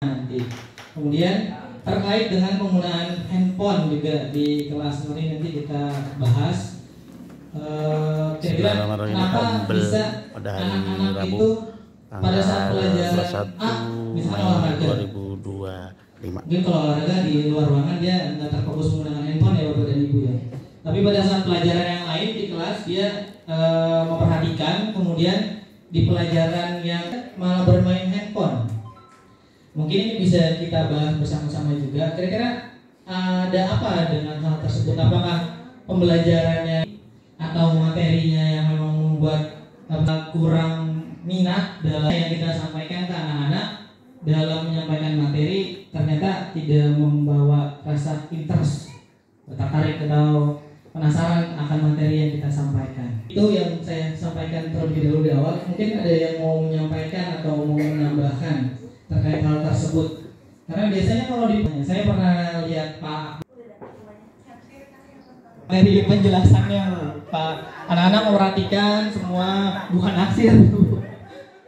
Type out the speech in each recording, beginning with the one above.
nanti. Kemudian terkait dengan penggunaan handphone juga di kelas ini nanti kita bahas. Kira-kira kenapa bisa anak-anak itu pada saat pelajaran misalnya olahraga 2025. mungkin kalau olahraga di luar ruangan dia nggak terfokus menggunakan handphone ya Bapak dan Ibu ya. Tapi pada saat pelajaran yang lain di kelas dia memperhatikan, kemudian di pelajaran yang malah bermain handphone. Mungkin ini bisa kita bahas bersama-sama juga. Kira-kira ada apa dengan hal tersebut? Apakah pembelajarannya atau materinya yang memang membuat kurang minat dalam yang kita sampaikan ke anak-anak dalam menyampaikan materi, ternyata tidak membawa rasa interest, tertarik atau penasaran akan materi yang kita sampaikan. Itu yang saya sampaikan terlebih dahulu di awal. Mungkin ada yang mau menyampaikan atau mau menambahkan terkait hal tersebut. Karena biasanya kalau saya pernah lihat Pak dari penjelasannya Pak, anak-anak memperhatikan semua, bukan naksir.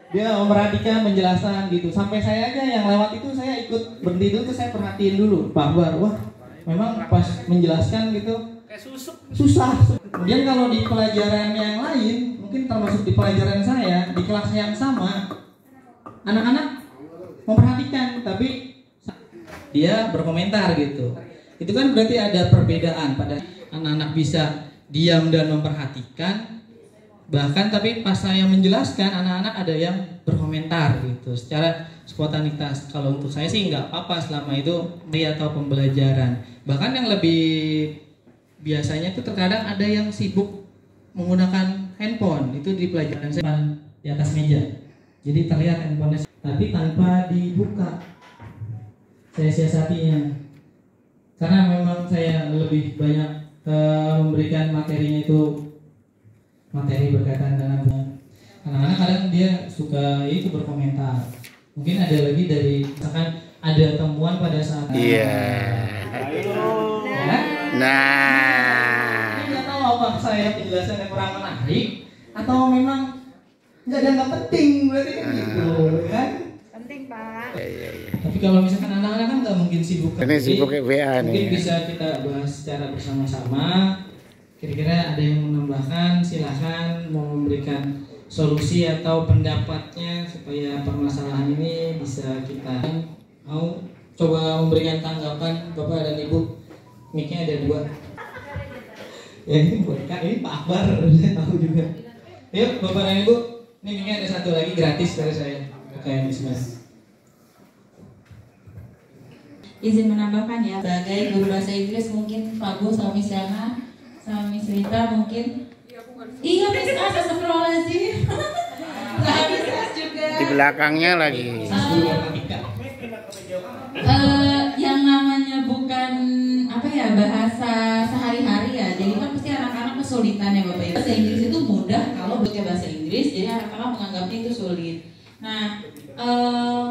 Dia memperhatikan penjelasan gitu. Sampai saya aja yang lewat itu saya ikut berhenti dulu, saya perhatiin dulu Pak Akbar. Wah, memang pas menjelaskan gitu kayak susah. Kemudian kalau di pelajaran yang lain, mungkin termasuk di pelajaran saya di kelas yang sama, anak-anak memperhatikan tapi dia berkomentar gitu. Itu kan berarti ada perbedaan pada anak-anak bisa diam dan memperhatikan, bahkan tapi pas saya menjelaskan anak-anak ada yang berkomentar gitu secara spontanitas. Kalau untuk saya sih nggak apa-apa selama itu atau pembelajaran. Bahkan yang lebih biasanya itu terkadang ada yang sibuk menggunakan handphone itu di pelajaran saya di atas meja. Jadi terlihat handphonenya tapi tanpa dibuka. Saya siasatinya karena memang saya lebih banyak memberikan materinya itu materi berkaitan dengan anak-anak. Kadang dia suka itu berkomentar. Mungkin ada lagi dari misalkan ada temuan pada saat nggak tahu apa saya penjelasan yang kurang menarik atau memang nggak dianggap penting, berarti kan gitu kan? Penting Pak. Tapi kalau misalkan anak-anak kan nggak mungkin sibuk. Ini sibuk WA nih. Mungkin bisa kita bahas secara bersama-sama. Kira-kira ada yang menambahkan, silahkan mau memberikan solusi atau pendapatnya supaya permasalahan ini bisa kita mau coba memberikan tanggapan Bapak dan Ibu. Mic-nya ada 2. Ya ini buat Kak, ini Pak Akbar, saya tahu juga. Yuk Bapak dan Ibu, ini mic-nya ada 1 lagi gratis dari saya. Oke, bismillah. Izin menambahkan ya, sebagai guru bahasa Inggris mungkin Pak Bu sama Miss Yana sama Miss Rita mungkin iya Miss As, astagfirullahaladzim. Nah, Miss As juga Di belakangnya lagi. Yang namanya bukan apa ya, bahasa sehari-hari ya, jadi kan pasti anak-anak kesulitan ya Bapak Ibu. Bahasa Inggris itu mudah kalau pakai bahasa Inggris, jadi anak-anak menganggapnya itu sulit. Nah,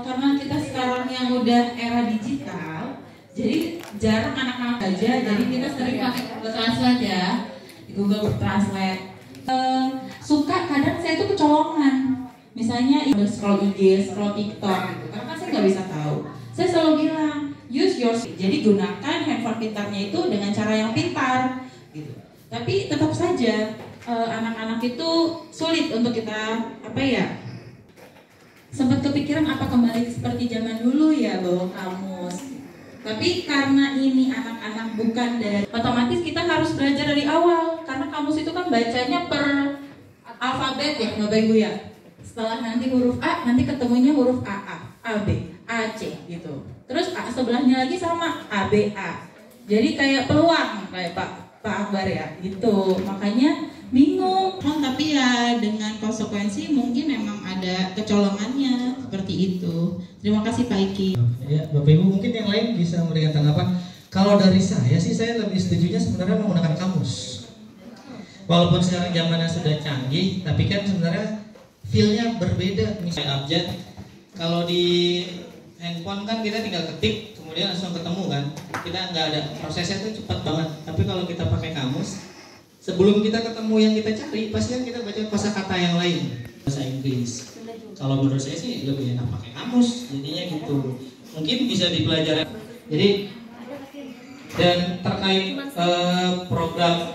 karena kita sekarang yang udah era digital, jadi jarang anak-anak aja, jadi kita sering pakai Google Translate ya, di Google Translate. Suka kadang saya tuh kecolongan, misalnya udah scroll IG, scroll TikTok gitu, karena kan saya nggak bisa tahu. Saya selalu bilang, use your, jadi gunakan handphone pintarnya itu dengan cara yang pintar, gitu. Tapi tetap saja anak-anak itu sulit untuk kita apa ya? Sempat kepikiran apa kembali seperti zaman dulu ya, bawa kamus. Tapi karena ini anak-anak bukan dari, otomatis kita harus belajar dari awal. Karena kamus itu kan bacanya per alfabet ya, Bapak Ibu ya. Setelah nanti huruf A, nanti ketemunya huruf AA, AB, AC gitu. Terus A sebelahnya lagi sama ABA. Jadi kayak peluang kayak Pak Akbar ya, gitu. Makanya bingung. Tapi ya dengan konsekuensi mungkin memang ada kecolongannya seperti itu. Terima kasih Pak Iki. Ya, Bapak Ibu mungkin yang lain bisa memberikan tanggapan. Kalau dari saya sih saya lebih setujunya sebenarnya menggunakan kamus. Walaupun sekarang zamannya sudah canggih, tapi kan sebenarnya feel-nya berbeda. Misalnya abjad, kalau di handphone kan kita tinggal ketik, kemudian langsung ketemu kan. Kita nggak ada prosesnya itu cepat banget. Tapi kalau kita pakai kamus, sebelum kita ketemu yang kita cari, pasti kan kita baca kosakata yang lain bahasa Inggris. Kalau menurut saya sih lebih enak pakai kamus, jadinya gitu. mungkin bisa dipelajari. Jadi dan terkait program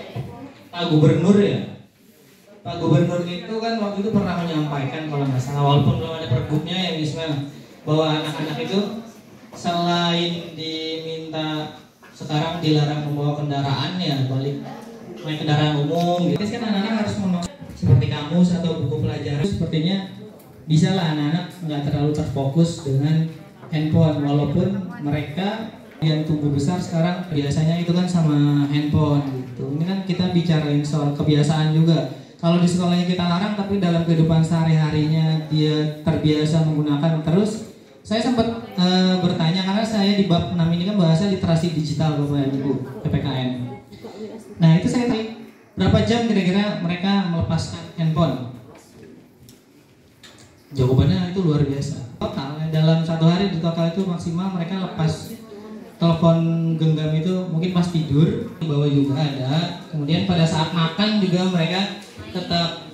Pak Gubernur ya, Pak Gubernur itu kan waktu itu pernah menyampaikan kalau nggak salah, walaupun belum ada pergubnya ya Wisma, bahwa anak-anak itu selain diminta sekarang dilarang membawa kendaraan ya balik naik kendaraan umum gitu kan, anak-anak harus membawa seperti kamus atau buku pelajaran. Sepertinya bisa lah anak-anak nggak terlalu terfokus dengan handphone, walaupun mereka yang tumbuh besar sekarang biasanya itu kan sama handphone gitu. Ini kan kita bicarain soal kebiasaan juga. Kalau di sekolahnya kita larang, tapi dalam kehidupan sehari-harinya dia terbiasa menggunakan terus. Saya sempat bertanya karena saya di bab 6 ini kan bahasa literasi digital Bapak dan Ibu PPKN. Nah itu saya tanya berapa jam kira-kira mereka melepaskan handphone? Jawabannya itu luar biasa. Total dalam satu hari di total itu maksimal mereka lepas telepon genggam itu mungkin pas tidur, di bawah juga ada. Kemudian pada saat makan juga mereka tetap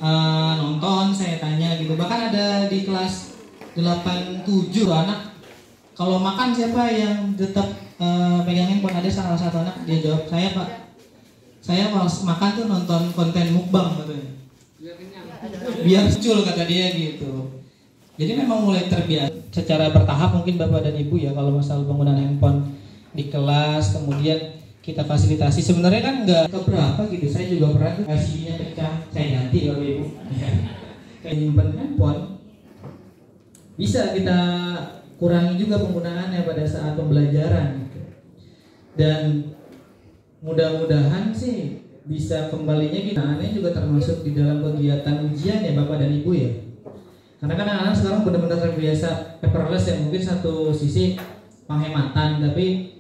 nonton. Saya tanya gitu. Bahkan ada di kelas 87 anak, kalau makan siapa yang tetap pegang handphone? Ada salah satu anak dia jawab, saya Pak, saya pas makan tuh nonton konten mukbang katanya. Biar muncul kata dia gitu. Jadi memang mulai terbiasa secara bertahap mungkin Bapak dan Ibu ya kalau masalah penggunaan handphone di kelas, kemudian kita fasilitasi. Sebenarnya kan nggak keberapa gitu. Saya juga pernah tuh IC-nya pecah, saya ganti Bapak Ibu. Kayak nyimpen handphone bisa kita kurangi juga penggunaannya pada saat pembelajaran gitu. Dan mudah-mudahan sih bisa kembalinya gunaannya juga termasuk di dalam kegiatan ujian ya Bapak dan Ibu ya. Karena kan anak-anak sekarang benar-benar terbiasa paperless ya, mungkin satu sisi penghematan, tapi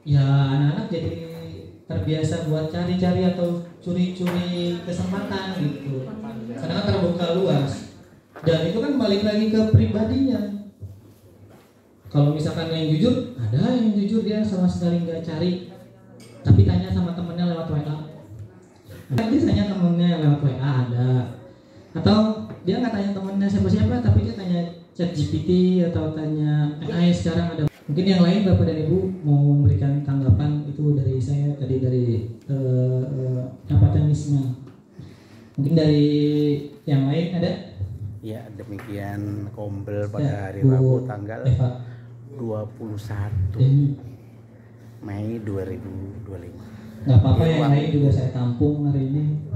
ya anak-anak jadi terbiasa buat cari-cari atau curi-curi kesempatan gitu. Karena kan terbuka luas. Dan itu kan balik lagi ke pribadinya. Kalau misalkan yang jujur, ada yang jujur dia sama sekali nggak cari, tapi tanya sama temennya lewat WA. Dia tanya temennya lewat WA ada. Atau dia nggak tanya temennya siapa-siapa, tapi dia tanya ChatGPT atau tanya AI sekarang ada. Mungkin yang lain Bapak dan Ibu mau memberikan tanggapan itu dari saya tadi dari kapitanisme. Mungkin dari yang lain ada? Ya, demikian Kombel pada hari Rabu tanggal 21 Mei 2025. Nggak apa-apa yang lain juga saya tampung hari ini.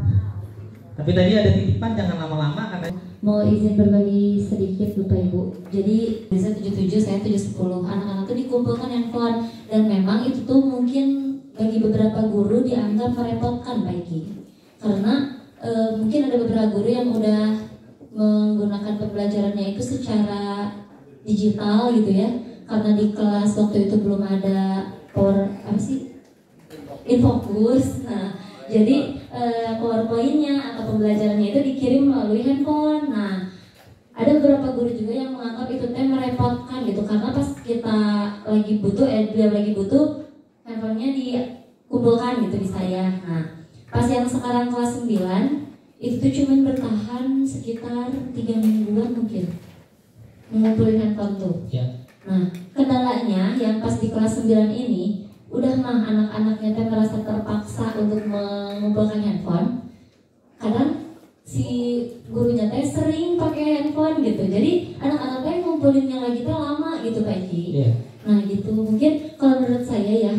Tapi tadi ada titipan jangan lama-lama karena mau izin berbagi sedikit Bapak Ibu. Jadi saya 77, saya 710. Anak-anak itu dikumpulkan handphone dan memang itu tuh mungkin bagi beberapa guru dianggap merepotkan Pak Iki. Karena mungkin ada beberapa guru yang udah menggunakan pembelajarannya itu secara digital gitu ya. Karena di kelas waktu itu belum ada Infocus. Nah, jadi PowerPoint-nya atau pembelajarannya itu dikirim melalui handphone. Nah, ada beberapa guru juga yang menganggap itu merepotkan gitu karena pas kita lagi butuh, dia lagi butuh handphonenya dikumpulkan gitu di saya. Nah, pas yang sekarang kelas 9 itu tuh cuma bertahan sekitar 3 mingguan mungkin mengumpulin handphone tuh. Ya. Nah, kendalanya yang pas di kelas 9 ini udah mah anak-anaknya teh merasa terpaksa untuk mengumpulkan handphone. Kadang si gurunya teh sering pakai handphone gitu. Jadi anak-anak teh ngumpulinnya lagi teh lama gitu Pak Iji. Yeah. Nah gitu mungkin kalau menurut saya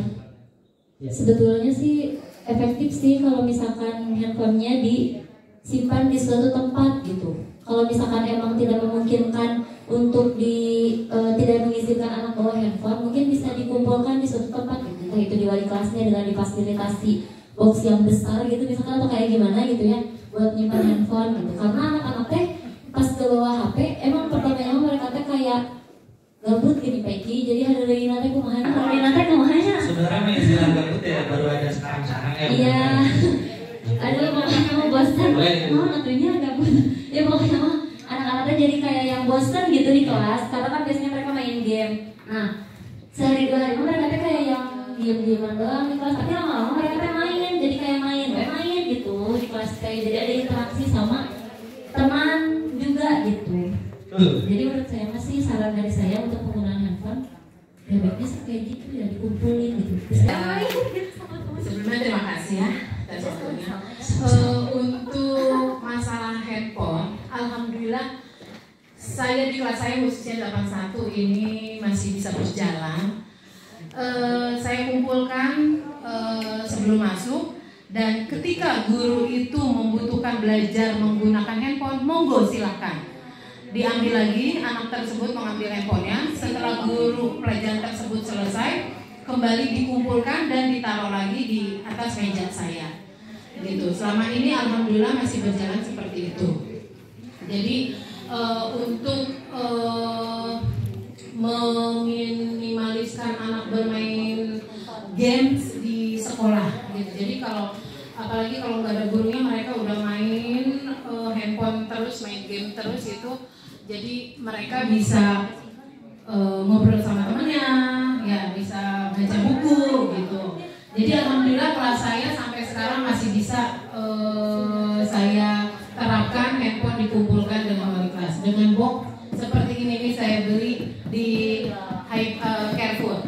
ya sebetulnya sih efektif sih kalau misalkan handphonenya disimpan di suatu tempat gitu. Kalau misalkan emang tidak memungkinkan untuk tidak mengizinkan anak bawa handphone, mungkin bisa dikumpulkan di suatu tempat gitu. Entah itu di wali kelasnya dengan difasilitasi box yang besar gitu misalkan atau kayak gimana gitu ya buat nyimpan handphone gitu. Karena anak-anak teh pas ke bawah HP emang pertamanya mereka teh kayak gabut gini Peggy, jadi ada lagi nanti kumahanya, sebenarnya istilah gabut ya baru ada sekarang iya. Aduh makanya mau bosan, atunya gabut. Ya pokoknya mah anak-anaknya jadi kayak yang bosan gitu di kelas, karena kan biasanya mereka main game. Nah sehari 2 hari mereka teh kayak yang diem-dieman doang di kelas, tapi lama-lama mereka teh main, jadi kayak main gitu di kelas kayak jadi ada interaksi sama teman juga gitu. Jadi menurut saya masih saran dari saya untuk penggunaan handphone bebeknya sih kayak gitu ya, dikumpulin gitu. Sebelumnya terima kasih ya atas waktunya. Untuk masalah handphone, alhamdulillah saya di kelas saya khususnya 81 ini masih bisa berjalan. Saya kumpulkan sebelum masuk, dan ketika guru itu membutuhkan belajar menggunakan handphone, monggo silakan diambil lagi, anak tersebut mengambil handphonenya. Setelah guru pelajaran tersebut selesai, kembali dikumpulkan dan ditaruh lagi di atas meja saya. Gitu. Selama ini alhamdulillah masih berjalan seperti itu. Jadi untuk meminimaliskan anak bermain games di sekolah gitu. Jadi kalau apalagi kalau nggak ada gurunya, mereka udah main handphone terus, main game terus itu. Jadi mereka bisa ngobrol sama temennya, ya bisa baca buku gitu. Jadi alhamdulillah kelas saya sampai sekarang masih bisa saya terapkan handphone dikumpulkan dengan wali kelas dengan box seperti ini saya beli di Carrefour.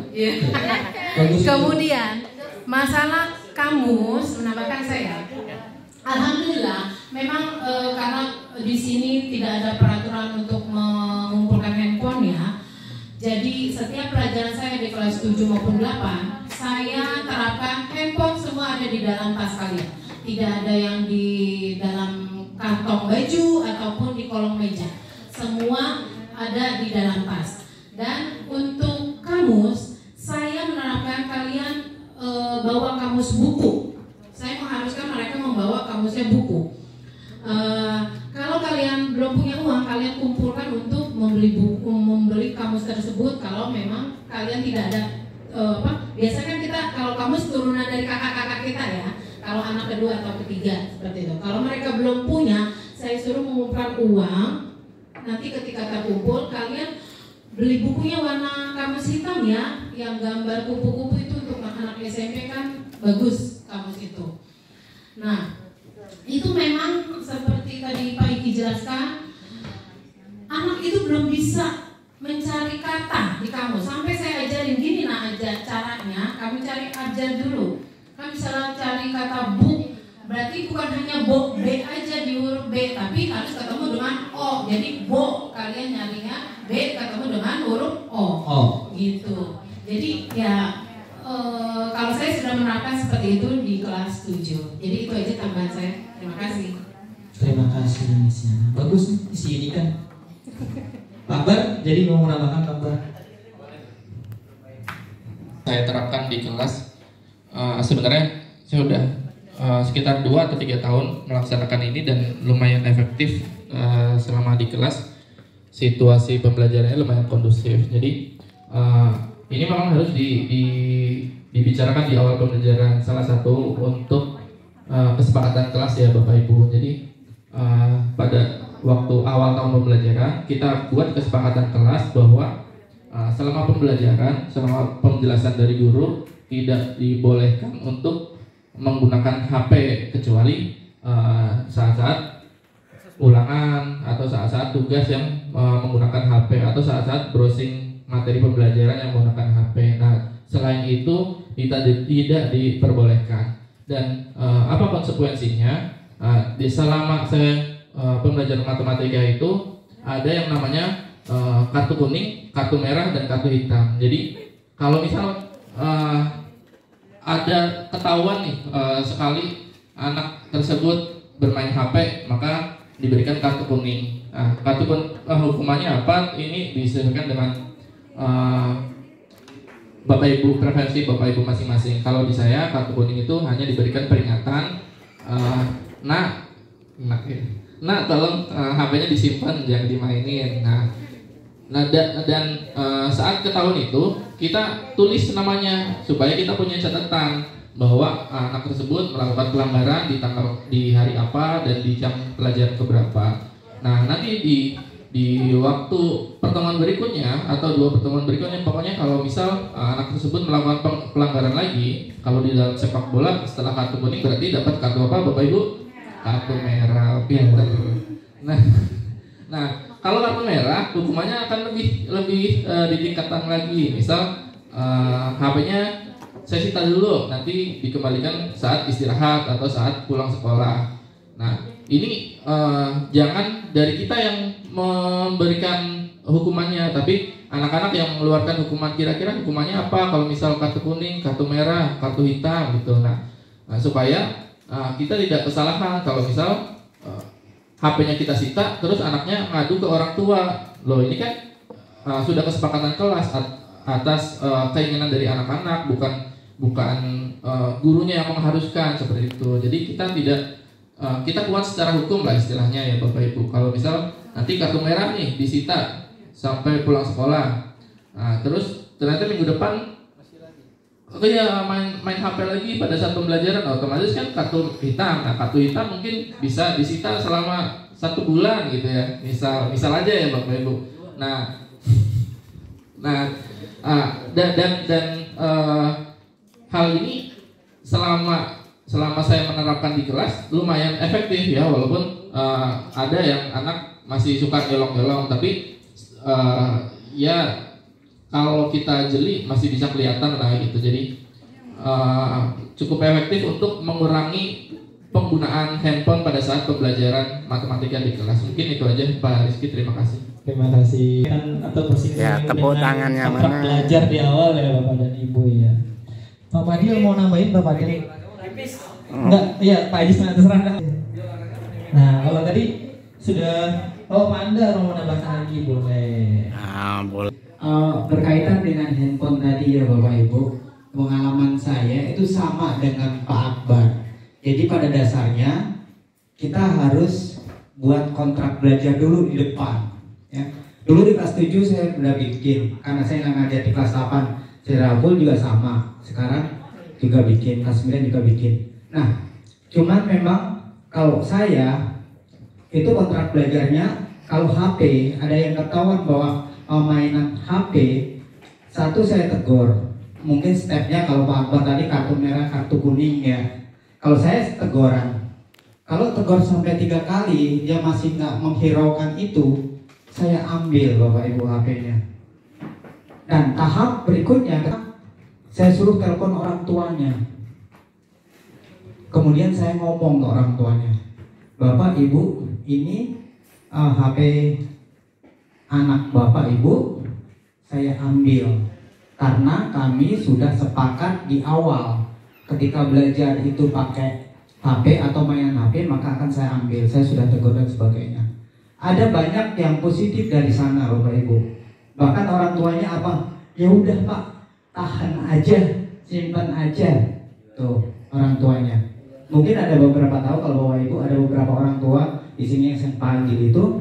Kemudian masalah kamus menambahkan saya. Alhamdulillah, memang karena di sini tidak ada peraturan untuk mengumpulkan handphone ya. Jadi setiap pelajaran saya di kelas 7 maupun 8, saya terapkan handphone semua ada di dalam tas kalian. Tidak ada yang di dalam kantong baju ataupun di kolong meja. Semua ada di dalam tas. Dan untuk kamus, saya menerapkan kalian bawa kamus buku. Saya mengharuskan mereka membawa kamusnya buku. Kalau kalian belum punya uang, kalian kumpulkan untuk membeli buku, membeli kamus tersebut. Kalau memang kalian tidak ada biasanya kan kita kalau kamus turunan dari kakak-kakak kita ya. Kalau anak kedua atau ketiga seperti itu. Kalau mereka belum punya, saya suruh mengumpulkan uang. Nanti ketika terkumpul, kalian beli bukunya warna kamus hitam ya, yang gambar kupu-kupu itu untuk anak SMP kan bagus kamus itu. Nah, itu memang seperti tadi Pak Iki jelaskan, anak itu belum bisa mencari kata di kamus. Sampai saya ajarin gini aja caranya, kamu cari aja dulu. Kan misalnya cari kata book, berarti bukan hanya bo B aja di huruf B, tapi harus ketemu dengan O. Jadi bo, kalian nyarinya B ketemu dengan huruf O. Gitu. Jadi ya kalau saya sudah menerapkan seperti itu di kelas 7. Jadi itu aja tambahan saya. Terima kasih. Terima kasih Miss Yana. Bagus nih isi ini kan. Kabar, jadi mau menambahkan kabar. Saya terapkan di kelas. Sebenarnya saya sudah sekitar 2 atau 3 tahun melaksanakan ini dan lumayan efektif selama di kelas. Situasi pembelajarannya lumayan kondusif. Jadi ini memang harus dibicarakan di awal pembelajaran. Salah satu untuk kesepakatan kelas ya Bapak Ibu. Jadi pada waktu awal tahun pembelajaran kita buat kesepakatan kelas bahwa selama pembelajaran, selama penjelasan dari guru tidak dibolehkan untuk menggunakan HP kecuali saat-saat ulangan atau saat-saat tugas yang menggunakan HP atau saat-saat browsing materi pembelajaran yang menggunakan HP. Nah, selain itu tidak diperbolehkan. Dan apa konsekuensinya? Selama saya pembelajaran matematika itu ada yang namanya kartu kuning, kartu merah, dan kartu hitam. Jadi kalau misal ada ketahuan nih sekali anak tersebut bermain HP, maka diberikan kartu kuning. Nah, kartu hukumannya apa? Ini disesuaikan dengan Bapak Ibu, preferensi Bapak Ibu masing-masing. Kalau di saya kartu kuning itu hanya diberikan peringatan, nah tolong HP-nya disimpan, jangan dimainin. Dan saat ketahuan itu kita tulis namanya supaya kita punya catatan bahwa anak tersebut melakukan pelanggaran di hari apa dan di jam pelajaran keberapa. Nah, nanti di waktu pertemuan berikutnya atau 2 pertemuan berikutnya, pokoknya kalau misal anak tersebut melakukan pelanggaran lagi, kalau di dalam sepak bola setelah kartu kuning berarti dapat kartu apa Bapak Ibu? Kartu merah. Pinter. Nah, kalau kartu merah hukumannya akan lebih ditingkatkan lagi. Misal HP-nya saya sita dulu, nanti dikembalikan saat istirahat atau saat pulang sekolah. Nah, ini jangan dari kita yang memberikan hukumannya, tapi anak-anak yang mengeluarkan hukuman. Kira-kira hukumannya apa? Kalau misal kartu kuning, kartu merah, kartu hitam gitu. Nah supaya kita tidak kesalahan kalau misal HP-nya kita sita, terus anaknya ngadu ke orang tua. Loh, ini kan sudah kesepakatan kelas atas keinginan dari anak-anak, bukan gurunya yang mengharuskan seperti itu. Jadi kita kuat secara hukum lah istilahnya ya Bapak Ibu. Kalau misal nanti kartu merah nih disita sampai pulang sekolah, terus ternyata minggu depan main HP lagi pada saat pembelajaran, otomatis kan kartu hitam. Nah, kartu hitam mungkin bisa disita selama 1 bulan gitu ya. Misal aja ya Bapak Ibu. Dan hal ini selama saya menerapkan di kelas lumayan efektif ya, walaupun ada yang anak masih suka nyolong-nyolong, tapi ya kalau kita jeli masih bisa kelihatan lah gitu. Jadi cukup efektif untuk mengurangi penggunaan handphone pada saat pembelajaran matematika di kelas. Mungkin itu aja Pak Rizky, terima kasih. Terima kasih. Atau Ya, tepuk tangannya kontrak mana? belajar di awal ya Bapak dan Ibu ya. Pak Fadil mau nambahin Pak Fadil? Enggak, iya Pak Haji terserah dah. Nah, kalau tadi sudah, Pak Anda mau menambahkan lagi boleh. Boleh. Berkaitan dengan handphone tadi ya Bapak Ibu, pengalaman saya itu sama dengan Pak Akbar. Jadi pada dasarnya kita harus buat kontrak belajar dulu di depan ya. Dulu di kelas 7 saya udah bikin, karena saya nggak ngajar di kelas 8. Serabul juga sama, sekarang juga bikin, kelas 9 juga bikin. Nah, cuman memang kalau saya itu kontrak belajarnya, kalau HP ada yang ketahuan bahwa mainan HP, satu saya tegur. Mungkin stepnya kalau Pak Akbar tadi kartu merah, kartu kuning ya. Kalau saya teguran. Kalau tegur sampai 3 kali dia masih nggak menghiraukan itu, saya ambil Bapak Ibu HP-nya. Dan tahap berikutnya saya suruh telepon orang tuanya. Kemudian saya ngomong ke orang tuanya, Bapak Ibu, ini HP anak Bapak Ibu saya ambil karena kami sudah sepakat di awal ketika belajar itu pakai HP atau mainan HP maka akan saya ambil. Saya sudah tegur dan sebagainya. Ada banyak yang positif dari sana Bapak Ibu. Bahkan orang tuanya apa? Ya udah Pak, tahan aja, simpan aja. Tuh orang tuanya. Mungkin ada beberapa tahu kalau Bapak Ibu ada beberapa orang tua di sini yang panggil itu